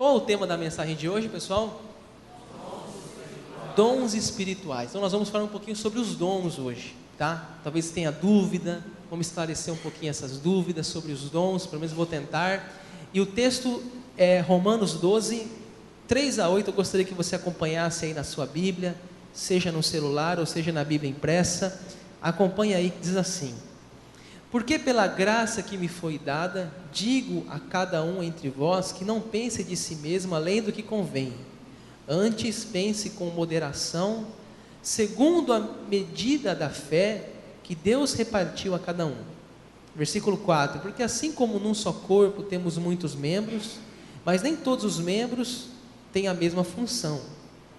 Qual é o tema da mensagem de hoje, pessoal? Dons espirituais. Então nós vamos falar um pouquinho sobre os dons hoje, tá? Talvez você tenha dúvida, vamos esclarecer um pouquinho essas dúvidas sobre os dons, pelo menos vou tentar. E o texto é Romanos 12, 3 a 8, eu gostaria que você acompanhasse aí na sua Bíblia, seja no celular ou seja na Bíblia impressa. Acompanhe aí, diz assim: porque pela graça que me foi dada, digo a cada um entre vós que não pense de si mesmo além do que convém. Antes pense com moderação, segundo a medida da fé que Deus repartiu a cada um. Versículo 4: porque assim como num só corpo temos muitos membros, mas nem todos os membros têm a mesma função,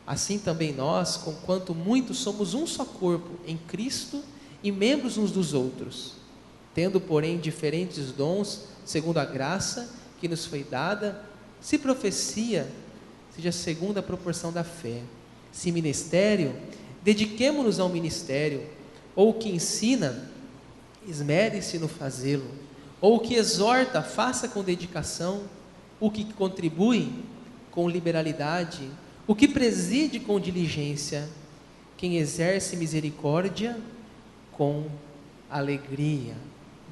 assim também nós, conquanto muitos, somos um só corpo em Cristo e membros uns dos outros, tendo porém diferentes dons, segundo a graça que nos foi dada. Se profecia, seja segundo a proporção da fé. Se ministério, dediquemo-nos ao ministério. Ou o que ensina, esmere-se no fazê-lo. Ou o que exorta, faça com dedicação. O que contribui, com liberalidade. O que preside, com diligência. Quem exerce misericórdia, com alegria.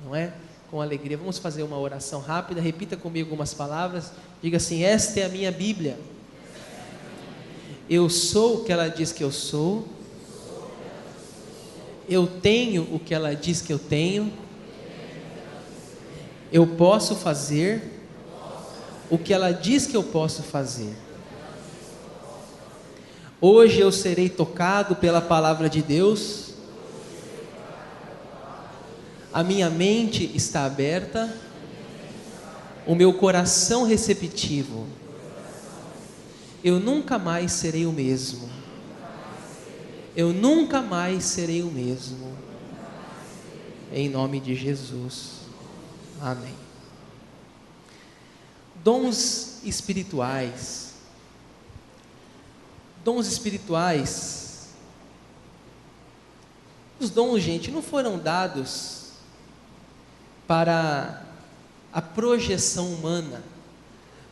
Não é? Com alegria. Vamos fazer uma oração rápida. Repita comigo algumas palavras. Diga assim: esta é a minha Bíblia. Eu sou o que ela diz que eu sou. Eu tenho o que ela diz que eu tenho. Eu posso fazer o que ela diz que eu posso fazer. Hoje eu serei tocado pela palavra de Deus. A minha mente está aberta. O meu coração receptivo. Eu nunca mais serei o mesmo. Eu nunca mais serei o mesmo. Em nome de Jesus. Amém. Dons espirituais. Dons espirituais. Os dons, gente, não foram dados para a projeção humana,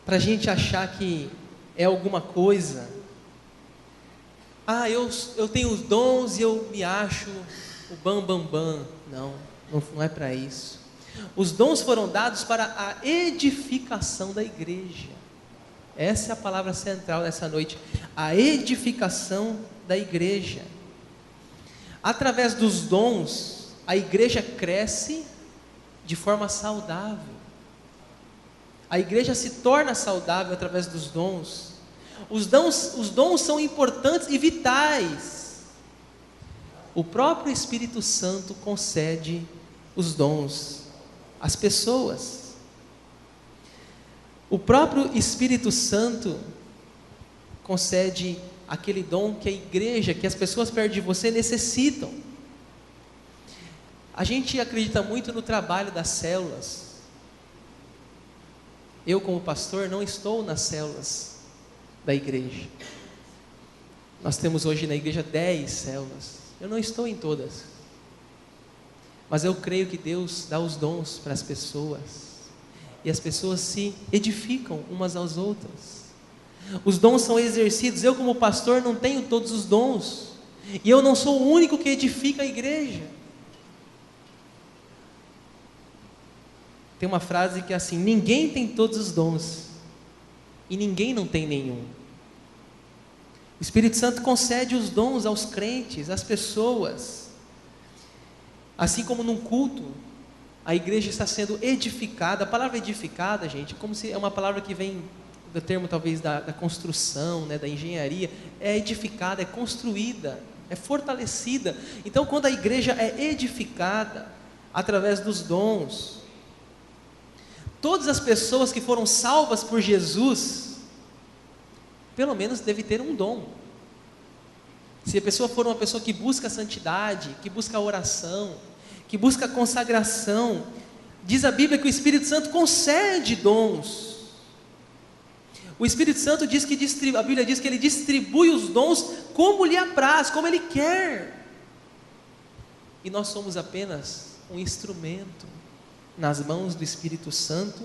para a gente achar que é alguma coisa. Eu tenho os dons e eu me acho o bam. Não é para isso. Os dons foram dados para a edificação da igreja. Essa é a palavra central dessa noite. A edificação da igreja. Através dos dons, a igreja cresce de forma saudável. A igreja se torna saudável através dos dons. Os dons são importantes e vitais. O próprio Espírito Santo concede os dons às pessoas. O próprio Espírito Santo concede aquele dom que a igreja, que as pessoas perto de você necessitam. A gente acredita muito no trabalho das células. Eu, como pastor, não estou nas células da igreja. Nós temos hoje na igreja 10 células. Eu não estou em todas. Mas eu creio que Deus dá os dons para as pessoas. E as pessoas se edificam umas às outras. Os dons são exercidos. Eu, como pastor, não tenho todos os dons. E eu não sou o único que edifica a igreja. Tem uma frase que é assim: ninguém tem todos os dons e ninguém não tem nenhum. O Espírito Santo concede os dons aos crentes, às pessoas. Assim como num culto, a igreja está sendo edificada. A palavra edificada, gente, como se é uma palavra que vem do termo talvez da construção, né, da engenharia. É edificada, é construída, é fortalecida. Então, quando a igreja é edificada através dos dons, todas as pessoas que foram salvas por Jesus, pelo menos deve ter um dom. Se a pessoa for uma pessoa que busca a santidade, que busca a oração, que busca a consagração, diz a Bíblia que o Espírito Santo concede dons. O Espírito Santo diz que a Bíblia diz que ele distribui os dons como lhe apraz, como ele quer. E nós somos apenas um instrumento nas mãos do Espírito Santo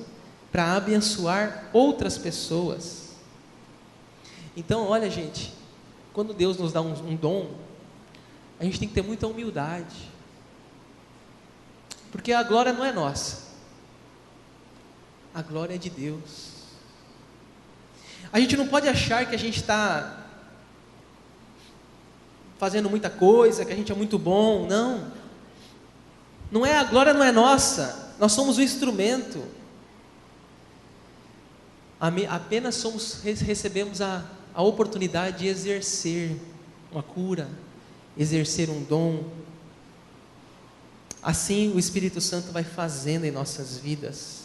para abençoar outras pessoas. Então, olha, gente, quando Deus nos dá um dom, a gente tem que ter muita humildade, porque a glória não é nossa, a glória é de Deus. A gente não pode achar que a gente está fazendo muita coisa, que a gente é muito bom. Não, não é, a glória não é nossa, nós somos o instrumento. Apenas recebemos a oportunidade de exercer uma cura, exercer um dom. Assim o Espírito Santo vai fazendo em nossas vidas.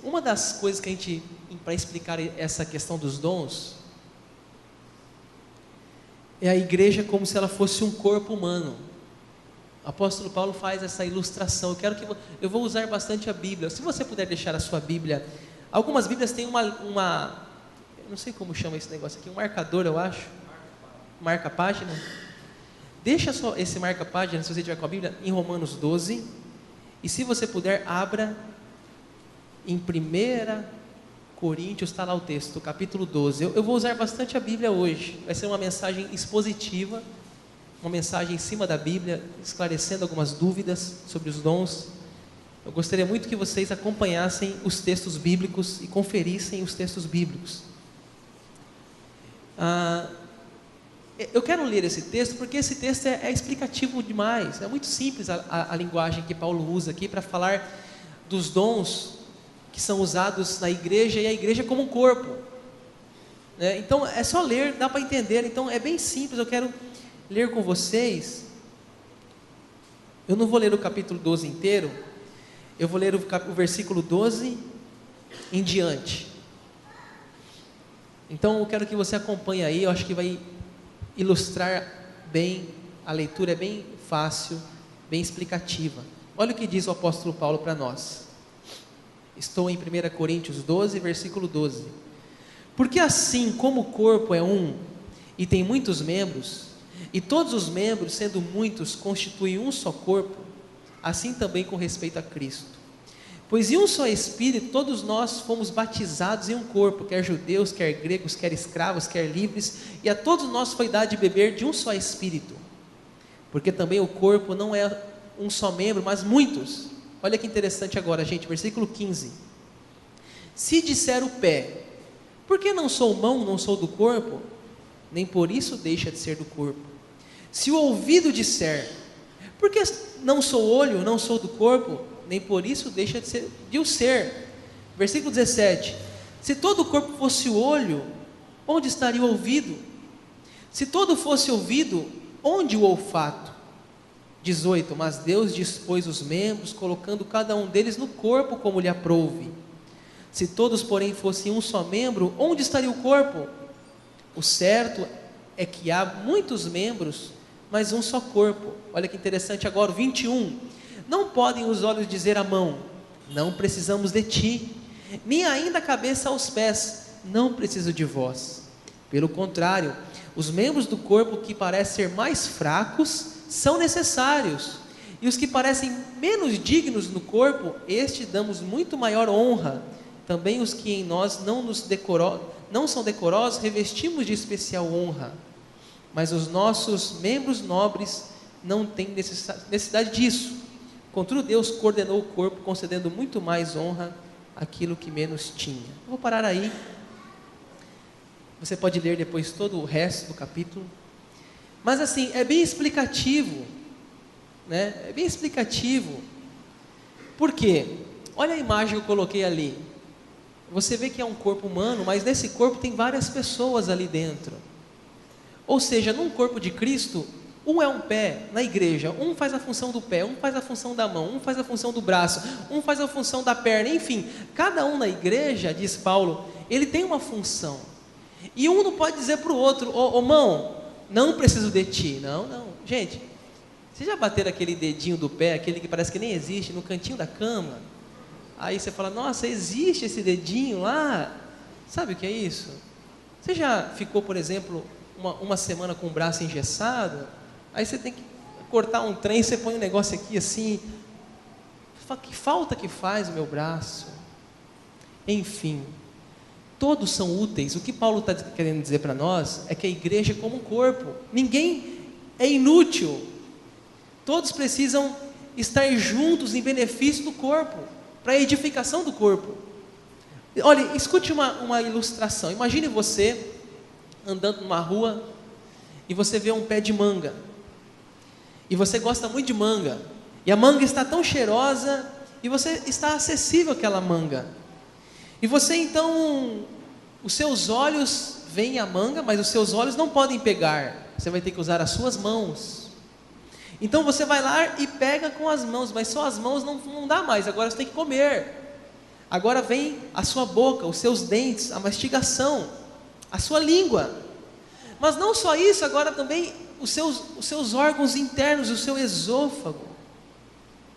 Uma das coisas que a gente, para explicar essa questão dos dons, é a igreja como se ela fosse um corpo humano. O apóstolo Paulo faz essa ilustração. Eu vou usar bastante a Bíblia. Se você puder deixar a sua Bíblia, algumas Bíblias têm eu não sei como chama esse negócio aqui, um marcador, eu acho, marca-página. Deixa só esse marca-página, se você tiver com a Bíblia, em Romanos 12, e se você puder, abra em 1 Coríntios, está lá o texto, capítulo 12. Eu vou usar bastante a Bíblia hoje. Vai ser uma mensagem expositiva, uma mensagem em cima da Bíblia, esclarecendo algumas dúvidas sobre os dons. Eu gostaria muito que vocês acompanhassem os textos bíblicos e conferissem os textos bíblicos. Eu quero ler esse texto porque esse texto é explicativo demais. É muito simples a linguagem que Paulo usa aqui para falar dos dons que são usados na igreja, e a igreja como um corpo, né? Então é só ler, dá para entender. Então é bem simples. Eu quero ler com vocês. Eu não vou ler o capítulo 12 inteiro, eu vou ler o versículo 12 em diante. Então eu quero que você acompanhe aí. Eu acho que vai ilustrar bem. A leitura é bem fácil, bem explicativa. Olha o que diz o apóstolo Paulo para nós. Estou em 1 Coríntios 12, versículo 12. Porque assim como o corpo é um e tem muitos membros, e todos os membros, sendo muitos, constituem um só corpo, assim também com respeito a Cristo. Pois em um só Espírito todos nós fomos batizados em um corpo, quer judeus, quer gregos, quer escravos, quer livres, e a todos nós foi dado de beber de um só Espírito. Porque também o corpo não é um só membro, mas muitos. Olha que interessante agora, gente, versículo 15. Se disser o pé, por que não sou mão, não sou do corpo? Nem por isso deixa de ser do corpo. Se o ouvido disser, por que não sou olho, não sou do corpo? Nem por isso deixa de o ser. Versículo 17. Se todo o corpo fosse o olho, onde estaria o ouvido? Se todo fosse ouvido, onde o olfato? 18. Mas Deus dispôs os membros, colocando cada um deles no corpo como lhe aprouve. Se todos, porém, fossem um só membro, onde estaria o corpo? O certo é que há muitos membros, mas um só corpo. Olha que interessante agora, 21. Não podem os olhos dizer à mão, não precisamos de ti, nem ainda a cabeça aos pés, não preciso de vós. Pelo contrário, os membros do corpo que parecem ser mais fracos são necessários, e os que parecem menos dignos no corpo, estes damos muito maior honra. Também os que em nós não são decorosos, revestimos de especial honra, mas os nossos membros nobres não têm necessidade disso. Contudo, Deus coordenou o corpo, concedendo muito mais honra àquilo que menos tinha. Eu vou parar aí. Você pode ler depois todo o resto do capítulo. Mas assim, é bem explicativo, né? É bem explicativo. Por quê? Olha a imagem que eu coloquei ali. Você vê que é um corpo humano, mas nesse corpo tem várias pessoas ali dentro. Ou seja, num corpo de Cristo, um é um pé na igreja, um faz a função do pé, um faz a função da mão, um faz a função do braço, um faz a função da perna, enfim, cada um na igreja, diz Paulo, ele tem uma função. E um não pode dizer para o outro, ô mão, não preciso de ti. Não. Gente, vocês já bateram aquele dedinho do pé, aquele que parece que nem existe, no cantinho da cama? Aí você fala, nossa, existe esse dedinho lá? Sabe o que é isso? Você já ficou, por exemplo, uma semana com o braço engessado? Aí você tem que cortar um trem, você põe um negócio aqui assim. Que falta que faz o meu braço? enfim, todos são úteis. O que Paulo está querendo dizer para nós é que a igreja é como um corpo, ninguém é inútil, todos precisam estar juntos em benefício do corpo, para a edificação do corpo. Olha, escute uma ilustração. Imagine você andando numa rua e você vê um pé de manga, e você gosta muito de manga, e a manga está tão cheirosa, e você está acessível àquela manga, e você então, os seus olhos veem a manga, mas os seus olhos não podem pegar, você vai ter que usar as suas mãos. Então você vai lá e pega com as mãos, mas só as mãos não dá mais, agora você tem que comer. Agora vem a sua boca, os seus dentes, a mastigação, a sua língua. Mas não só isso, agora também os seus órgãos internos, o seu esôfago,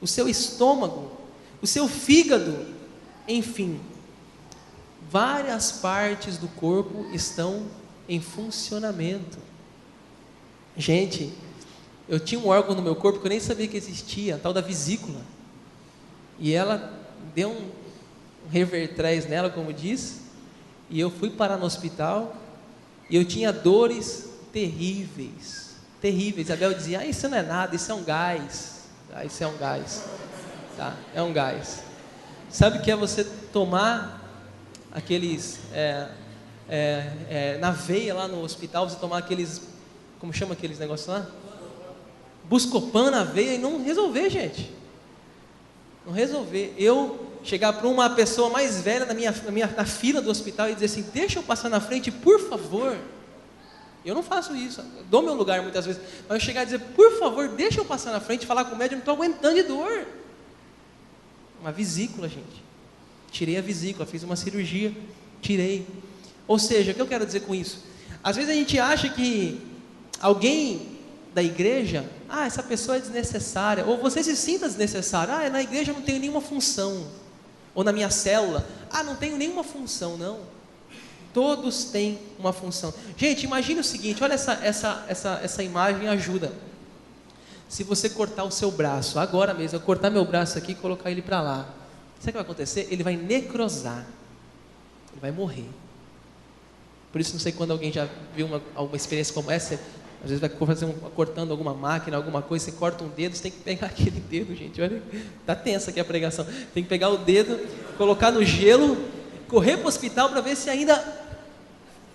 o seu estômago, o seu fígado, enfim, várias partes do corpo estão em funcionamento. Gente, eu tinha um órgão no meu corpo que eu nem sabia que existia, a tal da vesícula, e ela deu um revertrés nela, como diz, e eu fui parar no hospital, e eu tinha dores terríveis, terríveis. A Bel dizia, isso não é nada, isso é um gás. Isso é um gás, tá? É um gás. Sabe o que é você tomar aqueles, na veia lá no hospital, você tomar aqueles, como chama aqueles negócios lá? Buscopan na veia e não resolver, gente. Não resolver. Eu chegar para uma pessoa mais velha na fila do hospital e dizer assim, deixa eu passar na frente, por favor. Eu não faço isso, eu dou meu lugar muitas vezes, mas eu chegar e dizer, por favor, deixa eu passar na frente, falar com o médico, eu não estou aguentando de dor. Uma vesícula, gente. Tirei a vesícula, fiz uma cirurgia, tirei. Ou seja, o que eu quero dizer com isso? Às vezes a gente acha que alguém da igreja, essa pessoa é desnecessária, ou você se sinta desnecessário, na igreja eu não tenho nenhuma função, ou na minha célula, não tenho nenhuma função. Não, todos têm uma função. Gente, imagine o seguinte, olha essa imagem, ajuda. Se você cortar o seu braço, agora mesmo, eu cortar meu braço aqui e colocar ele para lá, sabe o que vai acontecer? Ele vai necrosar, ele vai morrer. Por isso, não sei quando alguém já viu alguma experiência como essa, às vezes vai cortando alguma máquina, alguma coisa, você corta um dedo, você tem que pegar aquele dedo, gente, olha, está tensa aqui a pregação, tem que pegar o dedo, colocar no gelo, correr para o hospital para ver se ainda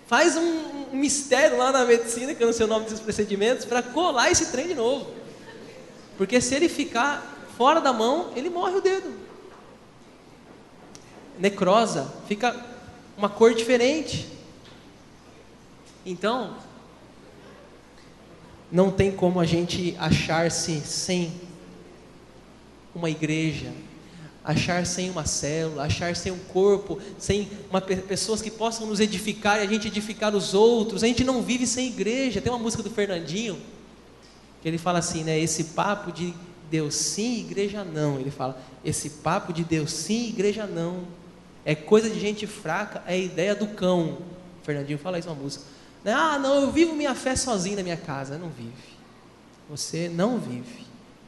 faz um mistério lá na medicina, que eu não sei o nome desses procedimentos, para colar esse trem de novo, porque se ele ficar fora da mão, ele morre o dedo, necrosa, fica uma cor diferente. Então, não tem como a gente achar-se sem uma igreja, achar sem uma célula, achar sem um corpo, sem pessoas que possam nos edificar e a gente edificar os outros. A gente não vive sem igreja. Tem uma música do Fernandinho que ele fala assim, né? Esse papo de Deus sim, igreja não. Ele fala, esse papo de Deus sim, igreja não, é coisa de gente fraca, é a ideia do cão. O Fernandinho fala isso na música. Não, eu vivo minha fé sozinho na minha casa. Não vive. Você não vive.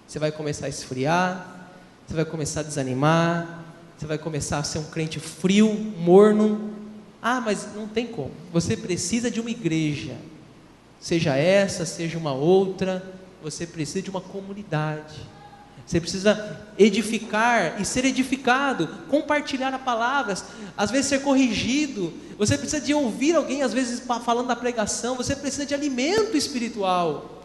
Você vai começar a esfriar, você vai começar a desanimar, você vai começar a ser um crente frio, morno. Mas não tem como. Você precisa de uma igreja, seja essa, seja uma outra. Você precisa de uma comunidade. Você precisa edificar e ser edificado, compartilhar a palavra, às vezes ser corrigido. Você precisa de ouvir alguém, às vezes falando da pregação. Você precisa de alimento espiritual.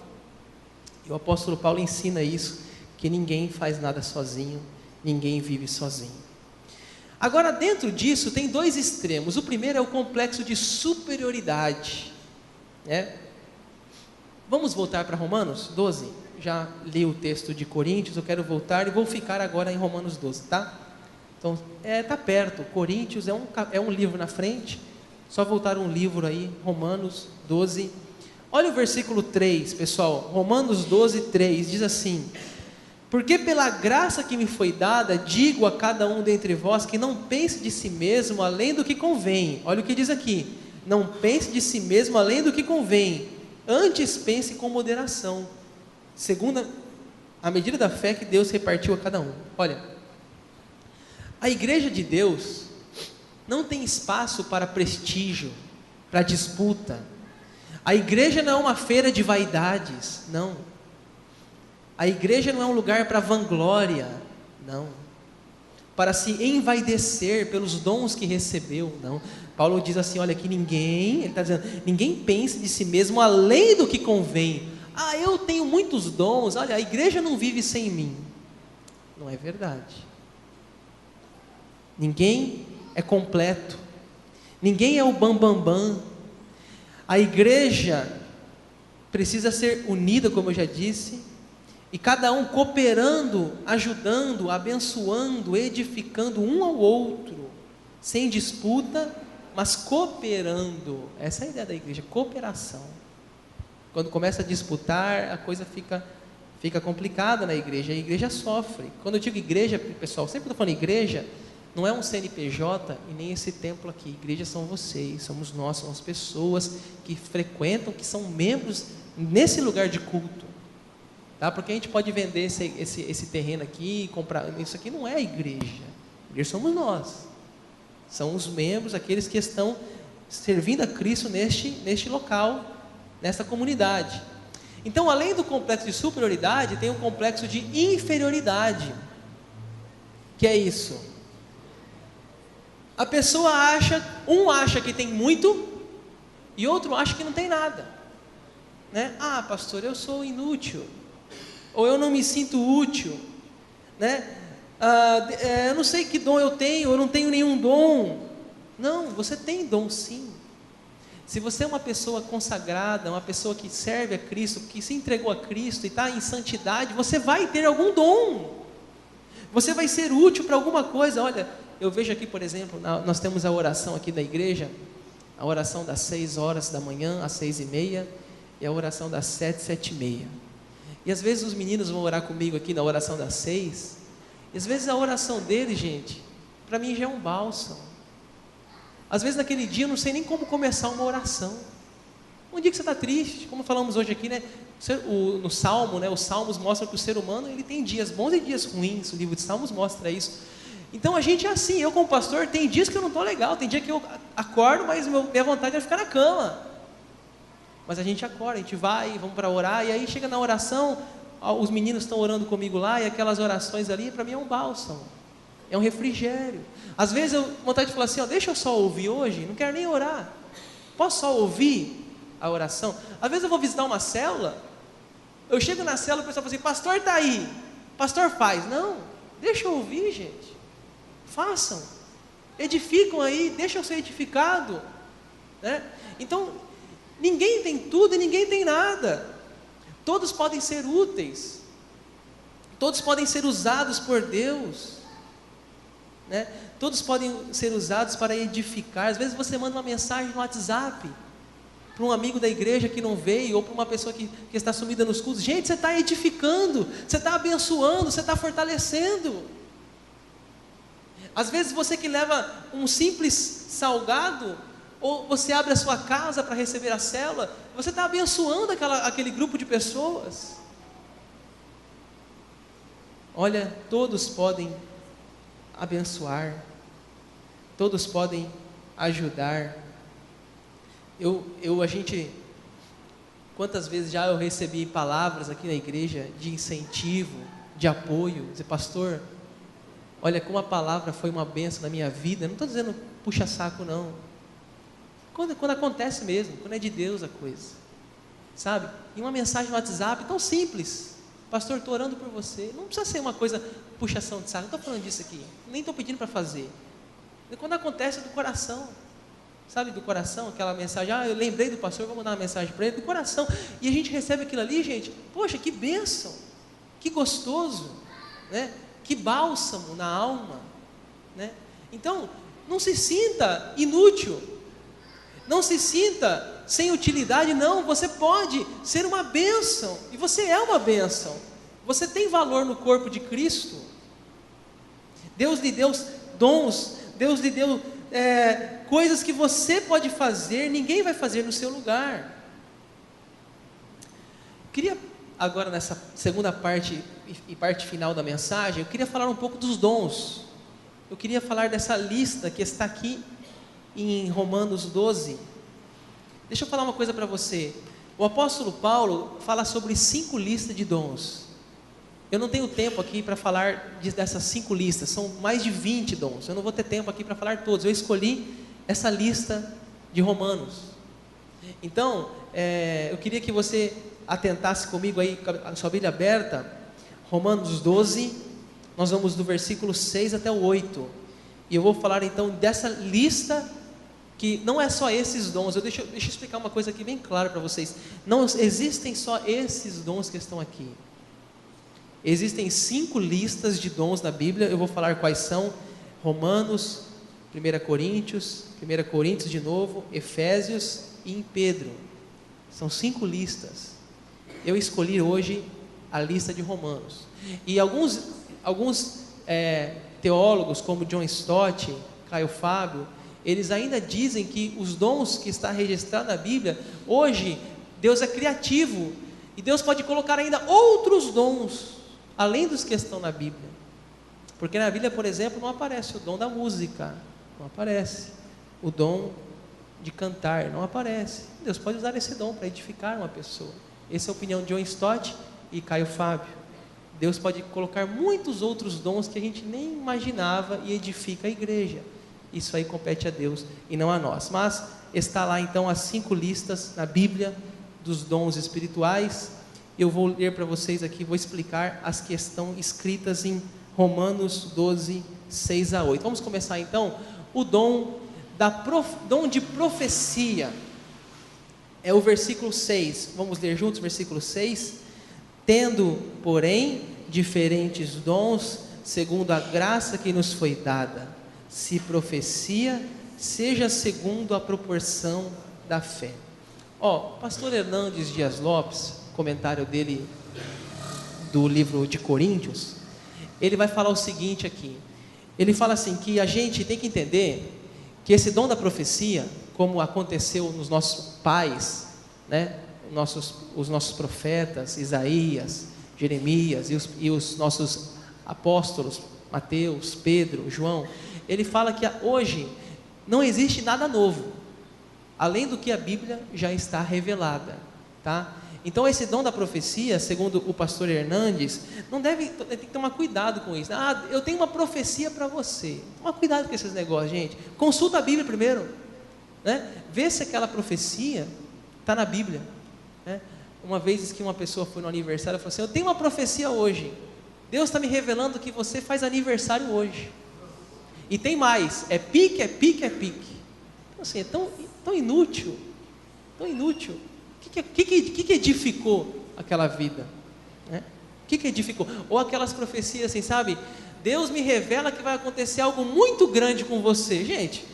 E o apóstolo Paulo ensina isso, que ninguém faz nada sozinho, ninguém vive sozinho. Agora, dentro disso tem dois extremos. O primeiro é o complexo de superioridade, né? Vamos voltar para Romanos 12? Já li o texto de Coríntios, eu quero voltar e vou ficar agora em Romanos 12, tá? Então, está perto. Coríntios é um livro na frente, só voltar um livro aí, Romanos 12. Olha o versículo 3, pessoal, Romanos 12, 3, diz assim: porque pela graça que me foi dada, digo a cada um dentre vós que não pense de si mesmo além do que convém. Olha o que diz aqui: não pense de si mesmo além do que convém, antes pense com moderação, segundo a medida da fé que Deus repartiu a cada um. Olha, a igreja de Deus Não tem espaço para prestígio, para disputa. A igreja não é uma feira de vaidades, não. A igreja não é um lugar para vanglória, não. Para se envaidecer pelos dons que recebeu, não. Paulo diz assim, olha, que ninguém, ele está dizendo, ninguém pense de si mesmo além do que convém. Ah, eu tenho muitos dons, olha, a igreja não vive sem mim. Não é verdade. Ninguém é completo. Ninguém é o bambambam. A igreja precisa ser unida, como eu já disse, e cada um cooperando, ajudando, abençoando, edificando um ao outro, sem disputa, mas cooperando. Essa é a ideia da igreja, cooperação. Quando começa a disputar, a coisa fica complicada na igreja, a igreja sofre. Quando eu digo igreja, pessoal, sempre estou falando igreja, não é um CNPJ e nem esse templo aqui. Igreja são vocês, somos nós, são as pessoas que frequentam, que são membros nesse lugar de culto. Tá? Porque a gente pode vender esse terreno aqui, comprar. Isso aqui não é igreja. Igreja somos nós. São os membros, aqueles que estão servindo a Cristo neste local, nessa comunidade. Então, além do complexo de superioridade, tem um complexo de inferioridade. Que é isso? A pessoa acha que tem muito e outro acha que não tem nada, né? Ah, pastor, eu sou inútil, ou eu não me sinto útil, né? Eu não sei que dom eu tenho, eu não tenho nenhum dom. Não, você tem dom sim. Se você é uma pessoa consagrada, uma pessoa que serve a Cristo, que se entregou a Cristo e está em santidade, você vai ter algum dom. Você vai ser útil para alguma coisa. Olha, eu vejo aqui, por exemplo, nós temos a oração aqui da igreja, a oração das 6 horas da manhã às 6h30 e a oração das 7, 7h30. E às vezes os meninos vão orar comigo aqui na oração das 6, e às vezes a oração deles, gente, para mim já é um bálsamo. Às vezes naquele dia eu não sei nem como começar uma oração. Um dia que você está triste, como falamos hoje aqui, né? No Salmo, né? Os Salmos mostram que o ser humano ele tem dias bons e dias ruins. O livro de Salmos mostra isso. Então a gente é assim, eu como pastor, tem dias que eu não estou legal, tem dia que eu acordo, mas minha vontade é ficar na cama. Mas a gente acorda, a gente vai, vamos para orar, e aí chega na oração, os meninos estão orando comigo lá, e aquelas orações ali, para mim é um bálsamo, é um refrigério. Às vezes eu tenho vontade de falar assim, ó, deixa eu só ouvir hoje, não quero nem orar, posso só ouvir a oração? Às vezes eu vou visitar uma célula, eu chego na célula e o pessoal fala assim, pastor está aí, pastor faz. Não, deixa eu ouvir, gente, façam, edificam aí, deixa eu ser edificado, né? Então, ninguém tem tudo e ninguém tem nada, todos podem ser úteis, todos podem ser usados por Deus, né? Todos podem ser usados para edificar. Às vezes você manda uma mensagem no WhatsApp para um amigo da igreja que não veio, ou para uma pessoa que está sumida nos cultos. Gente, você está edificando, você está abençoando, você está fortalecendo. Às vezes você que leva um simples salgado, ou você abre a sua casa para receber a célula, você está abençoando aquele grupo de pessoas. Olha, todos podem abençoar, todos podem ajudar. Quantas vezes já eu recebi palavras aqui na igreja de incentivo, de apoio, dizer, pastor, olha como a palavra foi uma bênção na minha vida. Não estou dizendo puxa saco não, quando acontece mesmo, quando é de Deus a coisa, sabe? E uma mensagem no WhatsApp tão simples, pastor, estou orando por você. Não precisa ser uma coisa puxação de saco, não estou falando disso aqui, nem estou pedindo para fazer. E quando acontece do coração, sabe, do coração, aquela mensagem, eu lembrei do pastor, vou mandar uma mensagem para ele, do coração, e a gente recebe aquilo ali, gente, poxa, que bênção, que gostoso, né? Que bálsamo na alma, né? Então, não se sinta inútil, não se sinta sem utilidade, não, você pode ser uma bênção, e você é uma bênção, você tem valor no corpo de Cristo. Deus lhe deu dons, Deus lhe deu coisas que você pode fazer, ninguém vai fazer no seu lugar. Queria agora nessa segunda parte e parte final da mensagem, eu queria falar um pouco dos dons. Eu queria falar dessa lista que está aqui em Romanos 12, deixa eu falar uma coisa para você. O apóstolo Paulo fala sobre 5 listas de dons. Eu não tenho tempo aqui para falar dessas 5 listas, são mais de 20 dons. Eu não vou ter tempo aqui para falar todos. Eu escolhi essa lista de Romanos. Então, eu queria que você atentasse comigo aí, com a sua Bíblia aberta, Romanos 12, nós vamos do versículo 6 até o 8. E eu vou falar então dessa lista, que não é só esses dons. Deixa eu explicar uma coisa aqui bem clara para vocês. Não existem só esses dons que estão aqui. Existem 5 listas de dons na Bíblia. Eu vou falar quais são: Romanos, 1 Coríntios de novo, Efésios e em Pedro. São 5 listas. Eu escolhi hoje a lista de Romanos. E alguns teólogos, como John Stott, Caio Fábio, eles ainda dizem que os dons que está registrado na Bíblia, hoje, Deus é criativo, e Deus pode colocar ainda outros dons, além dos que estão na Bíblia. Porque na Bíblia, por exemplo, não aparece o dom da música, não aparece o dom de cantar, não aparece. Deus pode usar esse dom para edificar uma pessoa. Essa é a opinião de John Stott e Caio Fábio. Deus pode colocar muitos outros dons que a gente nem imaginava e edifica a igreja. Isso aí compete a Deus e não a nós. Mas está lá então as 5 listas na Bíblia dos dons espirituais. Eu vou ler para vocês aqui, vou explicar as que estão escritas em Romanos 12, 6 a 8. Vamos começar então. O dom de profecia é o versículo 6. Vamos ler juntos o versículo 6. Tendo, porém, diferentes dons, segundo a graça que nos foi dada. Se profecia, seja segundo a proporção da fé. Pastor Hernandes Dias Lopes, comentário dele do livro de Coríntios, ele vai falar o seguinte aqui. Ele fala assim, que a gente tem que entender que esse dom da profecia, como aconteceu nos nossos pais, né? Os nossos profetas, Isaías, Jeremias e os nossos apóstolos, Mateus, Pedro, João, ele fala que hoje não existe nada novo, além do que a Bíblia já está revelada, tá? Então esse dom da profecia, segundo o pastor Hernandes, tem que tomar cuidado com isso. Eu tenho uma profecia para você. Toma cuidado com esses negócios, gente. Consulta a Bíblia primeiro, né? Vê se aquela profecia está na Bíblia, né? Uma vez que uma pessoa foi no aniversário e falou assim: eu tenho uma profecia hoje. Deus está me revelando que você faz aniversário hoje. E tem mais, é pique. Então assim, é tão inútil, tão inútil. O que edificou aquela vida? Né? O que edificou? Ou aquelas profecias assim, sabe? Deus me revela que vai acontecer algo muito grande com você. Gente,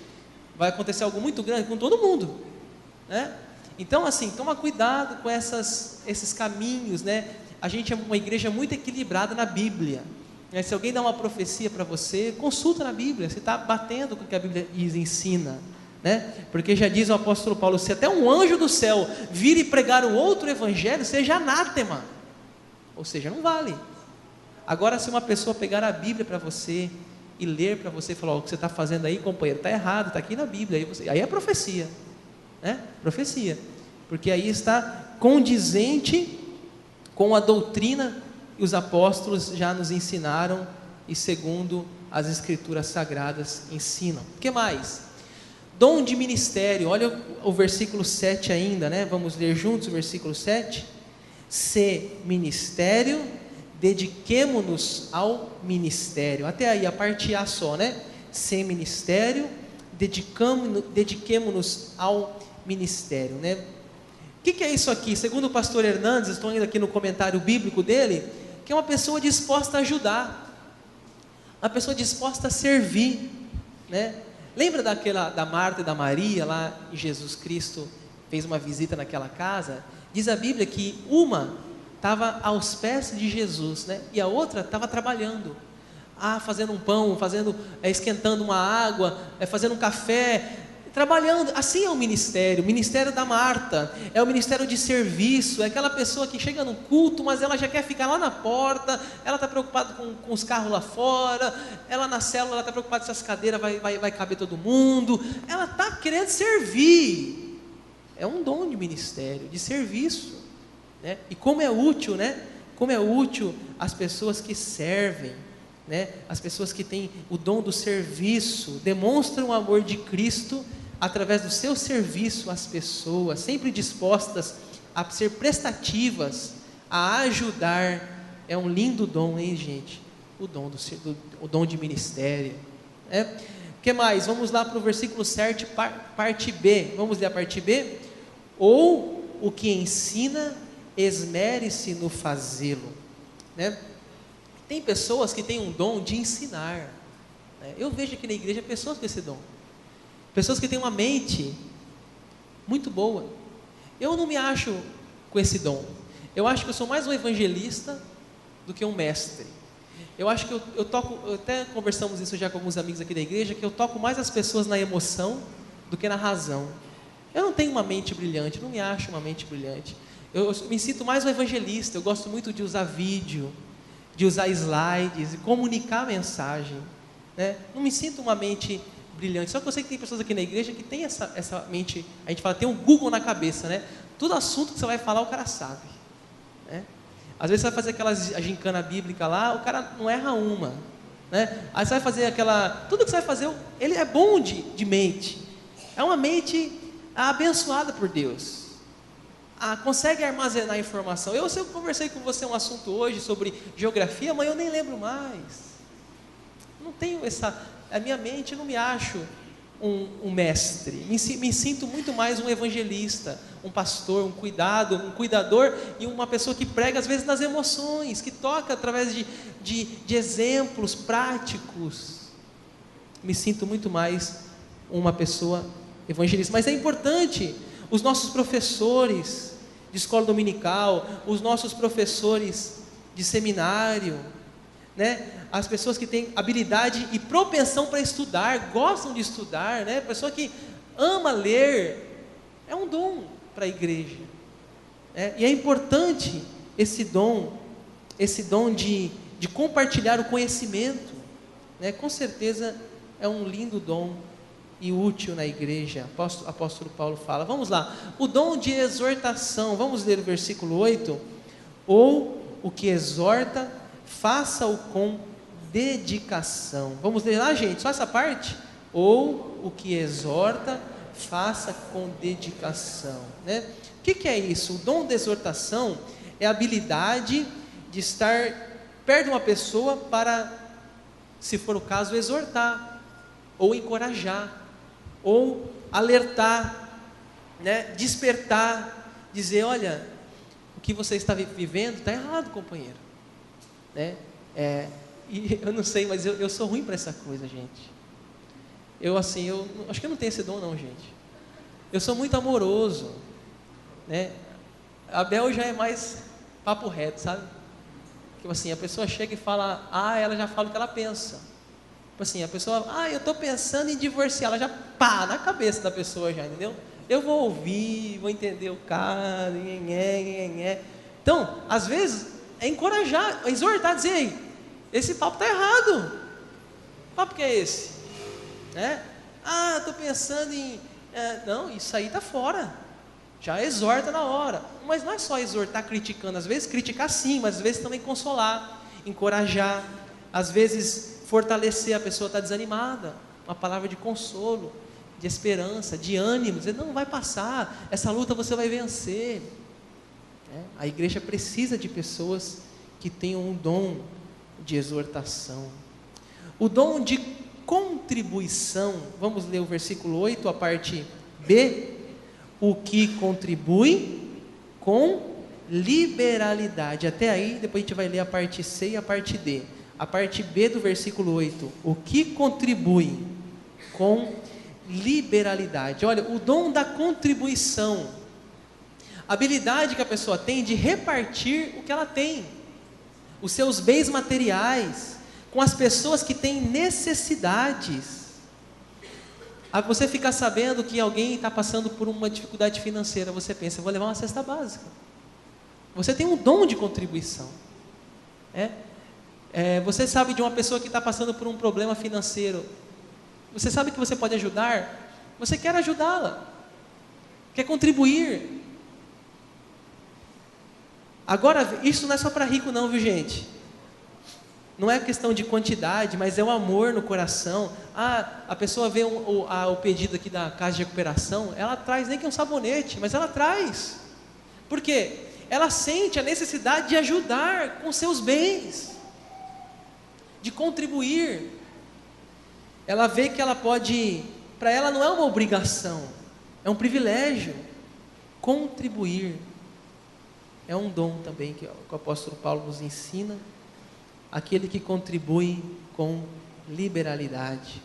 vai acontecer algo muito grande com todo mundo, né? Então assim, toma cuidado com esses caminhos, né? A gente é uma igreja muito equilibrada na Bíblia, né? Se alguém dá uma profecia para você, consulta na Bíblia, se está batendo com o que a Bíblia diz, ensina, né? Porque já diz o apóstolo Paulo: se até um anjo do céu vir e pregar o outro evangelho, seja anátema, ou seja, não vale. Agora, se uma pessoa pegar a Bíblia para você e ler para você e falar: o que você está fazendo aí, companheiro, está errado, está aqui na Bíblia, aí é profecia, né? Profecia, porque aí está condizente com a doutrina que os apóstolos já nos ensinaram e segundo as escrituras sagradas ensinam. O que mais? Dom de ministério. Olha o versículo 7 ainda, né? Vamos ler juntos o versículo 7. Se ministério, dediquemo-nos ao ministério. Até aí, a parte A só, né? Se ministério, dediquemo-nos ao ministério, né? O que é isso aqui? Segundo o pastor Hernandes, estou indo aqui no comentário bíblico dele, que é uma pessoa disposta a ajudar, uma pessoa disposta a servir, né? Lembra da Marta e da Maria lá em Jesus Cristo fez uma visita naquela casa? Diz a Bíblia que uma estava aos pés de Jesus, né? E a outra estava trabalhando, fazendo um pão, esquentando uma água, fazendo um café, trabalhando. Assim é o ministério da Marta, é o ministério de serviço, é aquela pessoa que chega no culto, mas ela já quer ficar lá na porta, ela está preocupada com os carros lá fora, ela na célula, ela está preocupada se as cadeiras vai caber todo mundo, ela está querendo servir, é um dom de ministério, de serviço, né? E como é útil, né? Como é útil as pessoas que servem, né? As pessoas que têm o dom do serviço, demonstram o amor de Cristo através do seu serviço às pessoas, sempre dispostas a ser prestativas, a ajudar. É um lindo dom, hein, gente? O dom de ministério, né? O que mais? Vamos lá para o versículo 7, parte B. Vamos ler a parte B? Ou o que ensina, esmere-se no fazê-lo, né? Tem pessoas que têm um dom de ensinar, né? Eu vejo aqui na igreja pessoas com esse dom, pessoas que têm uma mente muito boa. Eu não me acho com esse dom. Eu acho que eu sou mais um evangelista do que um mestre. Eu acho que eu toco, até conversamos isso já com alguns amigos aqui da igreja, que eu toco mais as pessoas na emoção do que na razão. Eu não tenho uma mente brilhante, não me acho uma mente brilhante. Eu me sinto mais um evangelista. Eu gosto muito de usar vídeo, de usar slides, de comunicar a mensagem, né? Não me sinto uma mente brilhante. Só que eu sei que tem pessoas aqui na igreja que tem essa mente, a gente fala, tem um Google na cabeça, né? Todo assunto que você vai falar, o cara sabe, né? Às vezes você vai fazer aquela gincana bíblica lá, o cara não erra uma, né? Aí você vai fazer tudo que você vai fazer, ele é bom de mente, é uma mente abençoada por Deus, consegue armazenar informação. Eu conversei com você um assunto hoje sobre geografia, mas eu nem lembro mais, não tenho a minha mente, eu não me acho um mestre, me sinto muito mais um evangelista, um pastor, um cuidador e uma pessoa que prega às vezes nas emoções, que toca através de exemplos práticos. Me sinto muito mais uma pessoa evangelista. Mas é importante, os nossos professores de escola dominical, os nossos professores de seminário, né? As pessoas que têm habilidade e propensão para estudar, gostam de estudar, né? Pessoa que ama ler, é um dom para a igreja, né? E é importante esse dom de compartilhar o conhecimento, né? Com certeza é um lindo dom e útil na igreja. Apóstolo Paulo fala, vamos lá, o dom de exortação, vamos ler o versículo 8, ou o que exorta, faça-o com dedicação. Vamos ler lá, gente, só essa parte, ou o que exorta, faça com dedicação, né? O que é isso? O dom de exortação é a habilidade de estar perto de uma pessoa para, se for o caso, exortar, ou encorajar, ou alertar, né? Despertar, dizer, olha, o que você está vivendo está errado, companheiro, né? E eu não sei, mas eu sou ruim para essa coisa, gente. Eu acho que eu não tenho esse dom não, gente. Eu sou muito amoroso, né? A Bel já é mais papo reto, sabe? Tipo assim, a pessoa chega e fala, ela já fala o que ela pensa. Tipo assim, a pessoa, eu estou pensando em divorciar, ela já pá, na cabeça da pessoa já, entendeu? Eu vou ouvir, vou entender o cara, Então, às vezes, é encorajar, é exortar, dizer, ei, esse papo está errado. Que papo que é esse? Né? Estou pensando em... não, isso aí está fora. Já exorta na hora. Mas não é só exortar criticando. Às vezes criticar sim, mas às vezes também consolar, encorajar. Às vezes fortalecer, a pessoa está desanimada. Uma palavra de consolo, de esperança, de ânimo. Dizer, não, vai passar. Essa luta você vai vencer. A igreja precisa de pessoas que tenham um dom de exortação. O dom de contribuição, vamos ler o versículo 8, a parte B, o que contribui com liberalidade. Até aí, depois a gente vai ler a parte C e a parte D. A parte B do versículo 8, o que contribui com liberalidade. Olha, o dom da contribuição, a habilidade que a pessoa tem de repartir o que ela tem, os seus bens materiais, com as pessoas que têm necessidades. A você ficar sabendo que alguém está passando por uma dificuldade financeira, você pensa, vou levar uma cesta básica. Você tem um dom de contribuição. Você sabe de uma pessoa que está passando por um problema financeiro. Você sabe que você pode ajudar. Você quer ajudá-la. Quer contribuir. Agora, isso não é só para rico não, viu gente? Não é questão de quantidade, mas é o amor no coração. A pessoa vê o pedido aqui da casa de recuperação, ela traz nem que um sabonete, mas ela traz. Por quê? Ela sente a necessidade de ajudar com seus bens, de contribuir. Ela vê que ela pode, para ela não é uma obrigação, é um privilégio, contribuir. É um dom também que o apóstolo Paulo nos ensina. Aquele que contribui com liberalidade.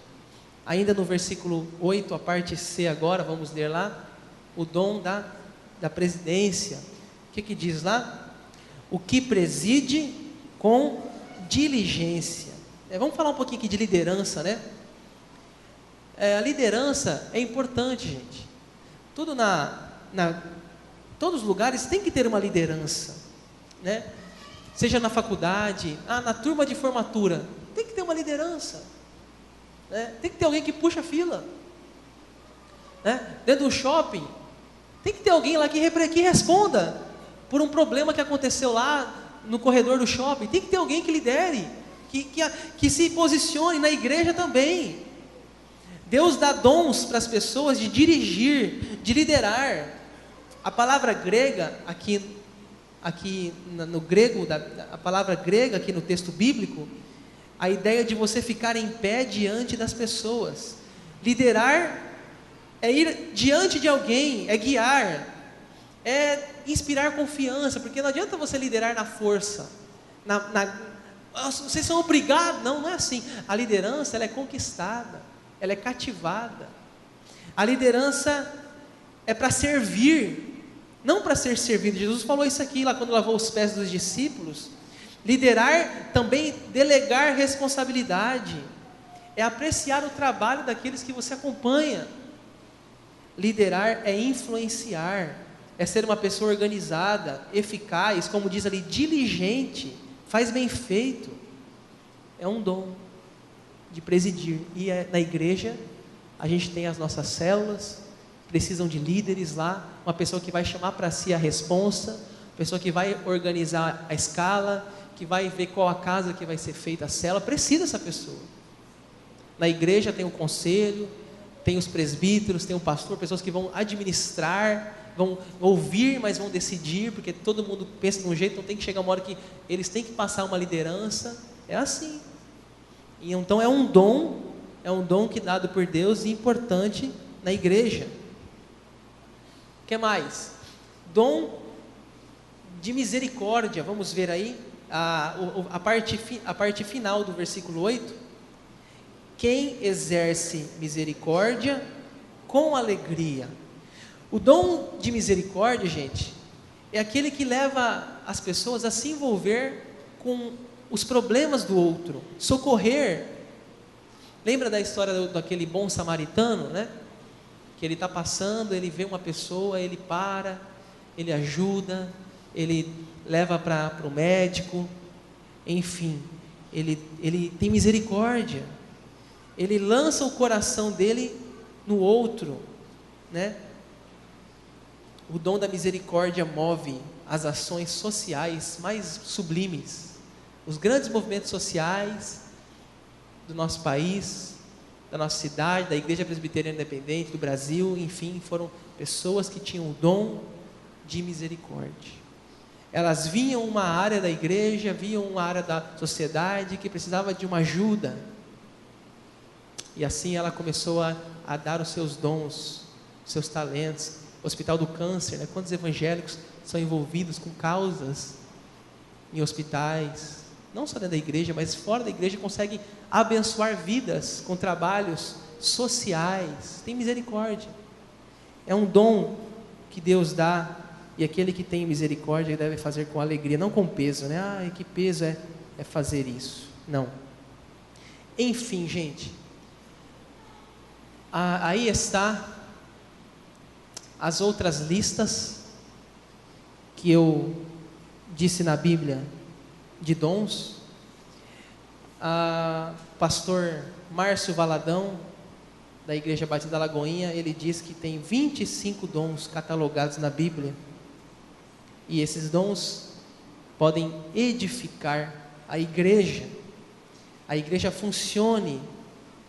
Ainda no versículo 8, a parte C agora, vamos ler lá, o dom da presidência. O que diz lá? O que preside com diligência. Vamos falar um pouquinho aqui de liderança, né? A liderança é importante, gente. Todos os lugares tem que ter uma liderança, né? Seja na faculdade, na turma de formatura, tem que ter uma liderança, né? Tem que ter alguém que puxa a fila, né? Dentro do shopping, tem que ter alguém lá que responda por um problema que aconteceu lá no corredor do shopping. Tem que ter alguém que lidere, que se posicione. Na igreja também. Deus dá dons para as pessoas de dirigir, de liderar. A palavra grega aqui no grego, a palavra grega aqui no texto bíblico, a ideia de você ficar em pé diante das pessoas. Liderar é ir diante de alguém, é guiar, é inspirar confiança, porque não adianta você liderar na força, vocês são obrigados, não é assim. A liderança, ela é conquistada, ela é cativada. A liderança é para servir, não para ser servido. Jesus falou isso aqui lá quando lavou os pés dos discípulos. Liderar também, delegar responsabilidade, é apreciar o trabalho daqueles que você acompanha. Liderar é influenciar, é ser uma pessoa organizada, eficaz, como diz ali, diligente, faz bem feito. É um dom de presidir. E na igreja a gente tem as nossas células, precisam de líderes lá, uma pessoa que vai chamar para si a responsa, pessoa que vai organizar a escala, que vai ver qual a casa que vai ser feita a célula. Precisa dessa pessoa. Na igreja tem o conselho, tem os presbíteros, tem o pastor, pessoas que vão administrar, vão ouvir, mas vão decidir, porque todo mundo pensa de um jeito, então tem que chegar uma hora que eles têm que passar uma liderança. É assim. E então é um dom que é dado por Deus e importante na igreja. O que mais? Dom de misericórdia. Vamos ver aí a parte final do versículo 8. Quem exerce misericórdia com alegria. O dom de misericórdia, gente, é aquele que leva as pessoas a se envolver com os problemas do outro, socorrer. Lembra da história daquele bom samaritano, né? Que ele está passando, ele vê uma pessoa, ele para, ele ajuda, ele leva para o médico, enfim, ele tem misericórdia, ele lança o coração dele no outro, né? O dom da misericórdia move as ações sociais mais sublimes, os grandes movimentos sociais do nosso país, da nossa cidade, da Igreja Presbiteriana Independente, do Brasil, enfim, foram pessoas que tinham o dom de misericórdia. Elas viam uma área da igreja, viam uma área da sociedade que precisava de uma ajuda, e assim ela começou a dar os seus dons, os seus talentos. Hospital do Câncer, né? Quantos evangélicos são envolvidos com causas em hospitais, não só dentro da igreja, mas fora da igreja, conseguem abençoar vidas com trabalhos sociais. Tem misericórdia, é um dom que Deus dá, e aquele que tem misericórdia deve fazer com alegria, não com peso, né? Que peso é fazer isso, não. Enfim, gente, Aí está as outras listas que eu disse na Bíblia de dons. Pastor Márcio Valadão, da Igreja Batista da Lagoinha, ele diz que tem 25 dons catalogados na Bíblia, e esses dons podem edificar a igreja funcione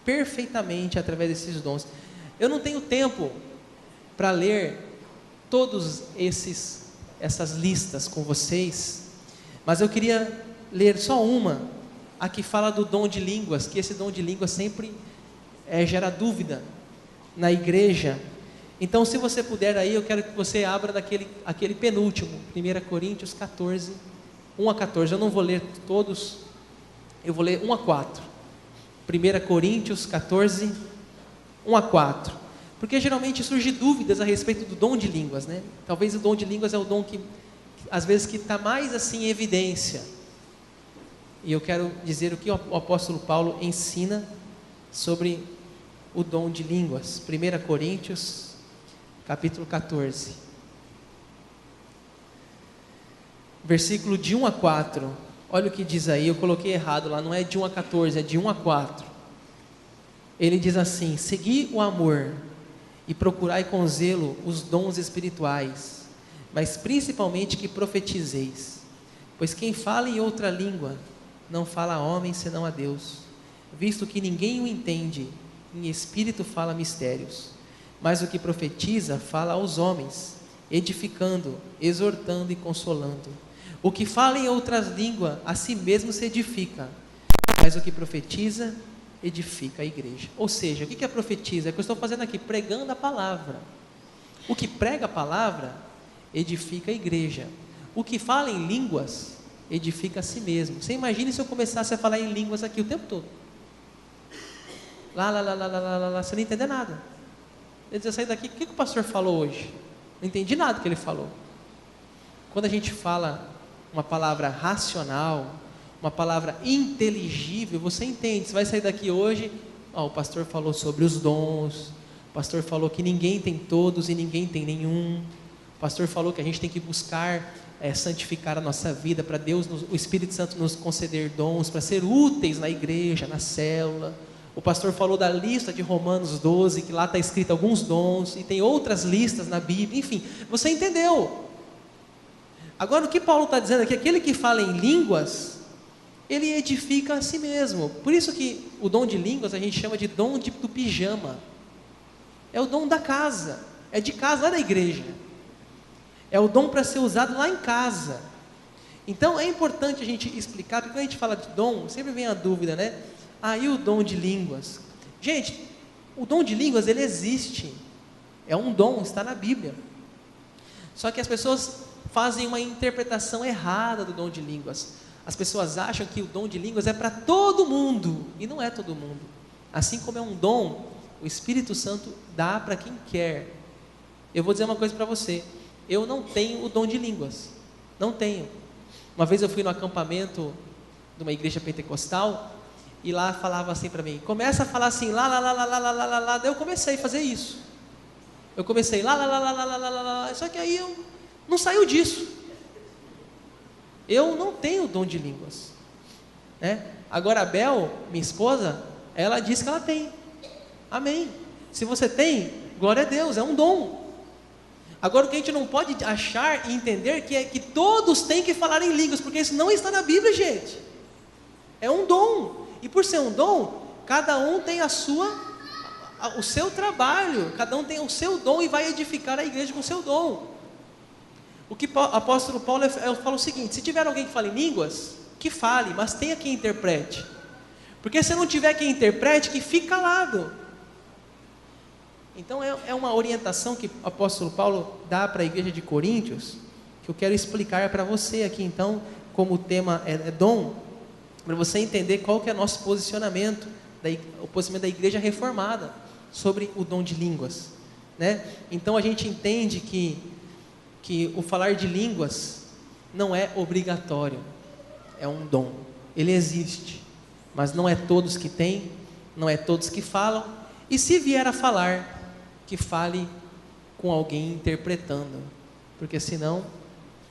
perfeitamente através desses dons. Eu não tenho tempo para ler todos essas listas com vocês, mas eu queria ler só uma, a que fala do dom de línguas, que esse dom de línguas sempre gera dúvida na igreja. Então, se você puder aí, eu quero que você abra aquele penúltimo, 1 Coríntios 14, 1 a 14, eu não vou ler todos, eu vou ler 1 a 4, 1 Coríntios 14, 1 a 4, porque geralmente surgem dúvidas a respeito do dom de línguas, né? Talvez o dom de línguas é o dom que, às vezes, que está mais assim em evidência, e eu quero dizer o que o apóstolo Paulo ensina sobre o dom de línguas. 1 Coríntios, capítulo 14, versículo de 1 a 4, olha o que diz aí, eu coloquei errado lá, não é de 1 a 14, é de 1 a 4, ele diz assim: segui o amor e procurai com zelo os dons espirituais, mas principalmente que profetizeis, pois quem fala em outra língua, não fala a homem senão a Deus, visto que ninguém o entende, em espírito fala mistérios, mas o que profetiza fala aos homens, edificando, exortando e consolando. O que fala em outras línguas, a si mesmo se edifica, mas o que profetiza, edifica a igreja. Ou seja, o que é profetiza? É o que eu estou fazendo aqui, pregando a palavra. O que prega a palavra, edifica a igreja. O que fala em línguas, edifica a si mesmo. Você imagine se eu começasse a falar em línguas aqui o tempo todo. Lá, você não entender nada. Ele diz: eu saí daqui, o que o pastor falou hoje? Não entendi nada que ele falou. Quando a gente fala uma palavra racional, uma palavra inteligível, você entende. Você vai sair daqui hoje, o pastor falou sobre os dons, o pastor falou que ninguém tem todos e ninguém tem nenhum, o pastor falou que a gente tem que buscar santificar a nossa vida, para Deus, o Espírito Santo nos conceder dons, para ser úteis na igreja, na célula. O pastor falou da lista de Romanos 12, que lá está escrito alguns dons, e tem outras listas na Bíblia, enfim, você entendeu. Agora, o que Paulo está dizendo aqui, aquele que fala em línguas, ele edifica a si mesmo. Por isso que o dom de línguas a gente chama de dom do pijama. É o dom da casa, é de casa, lá da igreja. É o dom para ser usado lá em casa. Então é importante a gente explicar, porque quando a gente fala de dom, sempre vem a dúvida, né? E o dom de línguas? Gente, o dom de línguas, ele existe. É um dom, está na Bíblia. Só que as pessoas fazem uma interpretação errada do dom de línguas. As pessoas acham que o dom de línguas é para todo mundo, e não é todo mundo. Assim como é um dom, o Espírito Santo dá para quem quer. Eu vou dizer uma coisa para você: eu não tenho o dom de línguas, não tenho. Uma vez eu fui no acampamento de uma igreja pentecostal, e lá falava assim para mim: começa a falar assim, lá, daí eu comecei a fazer isso. Eu comecei lá, só que aí eu não saiu disso. Eu não tenho o dom de línguas, né? Agora a Bel, minha esposa, ela disse que ela tem. Amém. Se você tem, glória a Deus, é um dom. Agora o que a gente não pode achar e entender que é que todos têm que falar em línguas, porque isso não está na Bíblia, gente. É um dom. E por ser um dom, cada um tem o seu trabalho, cada um tem o seu dom e vai edificar a igreja com o seu dom. O que o apóstolo Paulo fala o seguinte: se tiver alguém que fale em línguas, que fale, mas tenha quem interprete. Porque se não tiver quem interprete, que fique calado. Então é uma orientação que o apóstolo Paulo dá para a igreja de Coríntios, que eu quero explicar para você aqui então, como o tema é dom, para você entender qual que é o nosso posicionamento, o posicionamento da igreja reformada sobre o dom de línguas, né? Então a gente entende que o falar de línguas não é obrigatório, é um dom, ele existe, mas não é todos que têm, não é todos que falam, E se vier a falar, que fale com alguém interpretando, porque senão,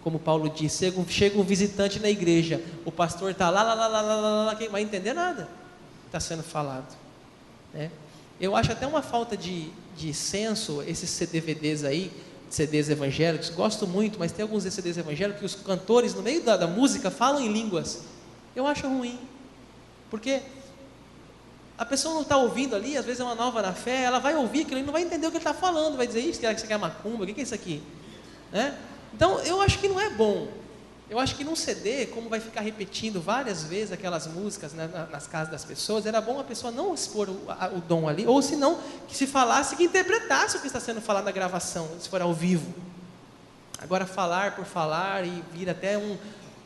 como Paulo disse, chega um visitante na igreja, o pastor está lá, quem vai entender nada está sendo falado, né? Eu acho até uma falta de senso esses DVDs aí, CDs evangélicos, gosto muito, mas tem alguns CDs evangélicos que os cantores no meio da música falam em línguas. Eu acho ruim, porque a pessoa não está ouvindo ali, às vezes é uma nova na fé, ela vai ouvir aquilo e não vai entender o que ele está falando, vai dizer, isso aqui é macumba, o que é isso aqui? Né? Então, eu acho que não é bom. Eu acho que num CD, como vai ficar repetindo várias vezes aquelas músicas, né, nas casas das pessoas, era bom a pessoa não expor o dom ali, ou se não, que se falasse, que interpretasse o que está sendo falado na gravação, se for ao vivo. Agora, falar por falar e vir até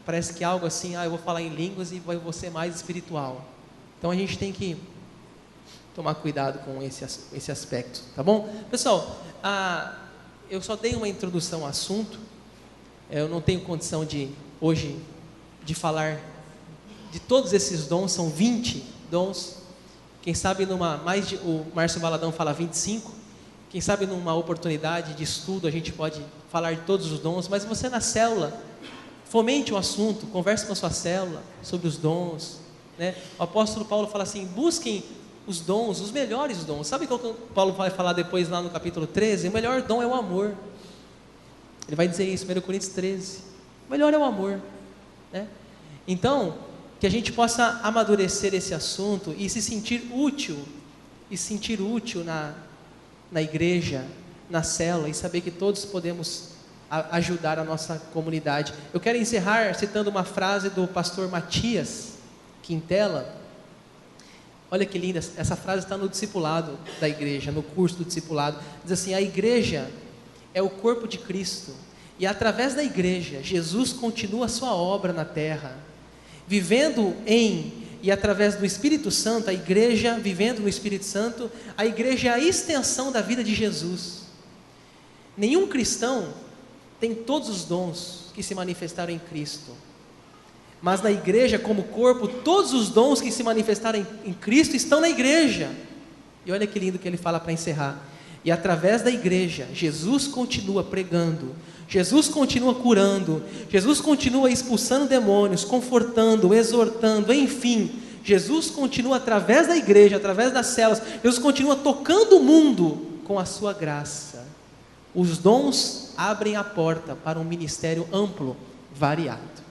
parece que algo assim, eu vou falar em línguas e vou ser mais espiritual. Então, a gente tem que tomar cuidado com esse aspecto, tá bom? Pessoal, eu só dei uma introdução ao assunto, eu não tenho condição hoje de falar de todos esses dons, são 20 dons, quem sabe o Márcio Valadão fala 25, quem sabe numa oportunidade de estudo a gente pode falar de todos os dons, mas você na célula, fomente o assunto, converse com a sua célula sobre os dons, né? O apóstolo Paulo fala assim, busquem os dons, os melhores dons. Sabe qual que Paulo vai falar depois lá no capítulo 13? O melhor dom é o amor. Ele vai dizer isso, 1 Coríntios 13. O melhor é o amor, né? Então, que a gente possa amadurecer esse assunto e se sentir útil, na igreja, na célula, e saber que todos podemos ajudar a nossa comunidade. Eu quero encerrar citando uma frase do pastor Matias Quintela. Olha que linda, essa frase está no discipulado da igreja, no curso do discipulado. Diz assim, a igreja é o corpo de Cristo, e através da igreja, Jesus continua a sua obra na terra, vivendo e através do Espírito Santo, a igreja, vivendo no Espírito Santo, a igreja é a extensão da vida de Jesus. Nenhum cristão tem todos os dons que se manifestaram em Cristo, mas na igreja como corpo, todos os dons que se manifestaram em Cristo estão na igreja. E olha que lindo que ele fala para encerrar, e através da igreja, Jesus continua pregando, Jesus continua curando, Jesus continua expulsando demônios, confortando, exortando, enfim, Jesus continua através da igreja, através das células, Jesus continua tocando o mundo com a sua graça. Os dons abrem a porta para um ministério amplo, variado.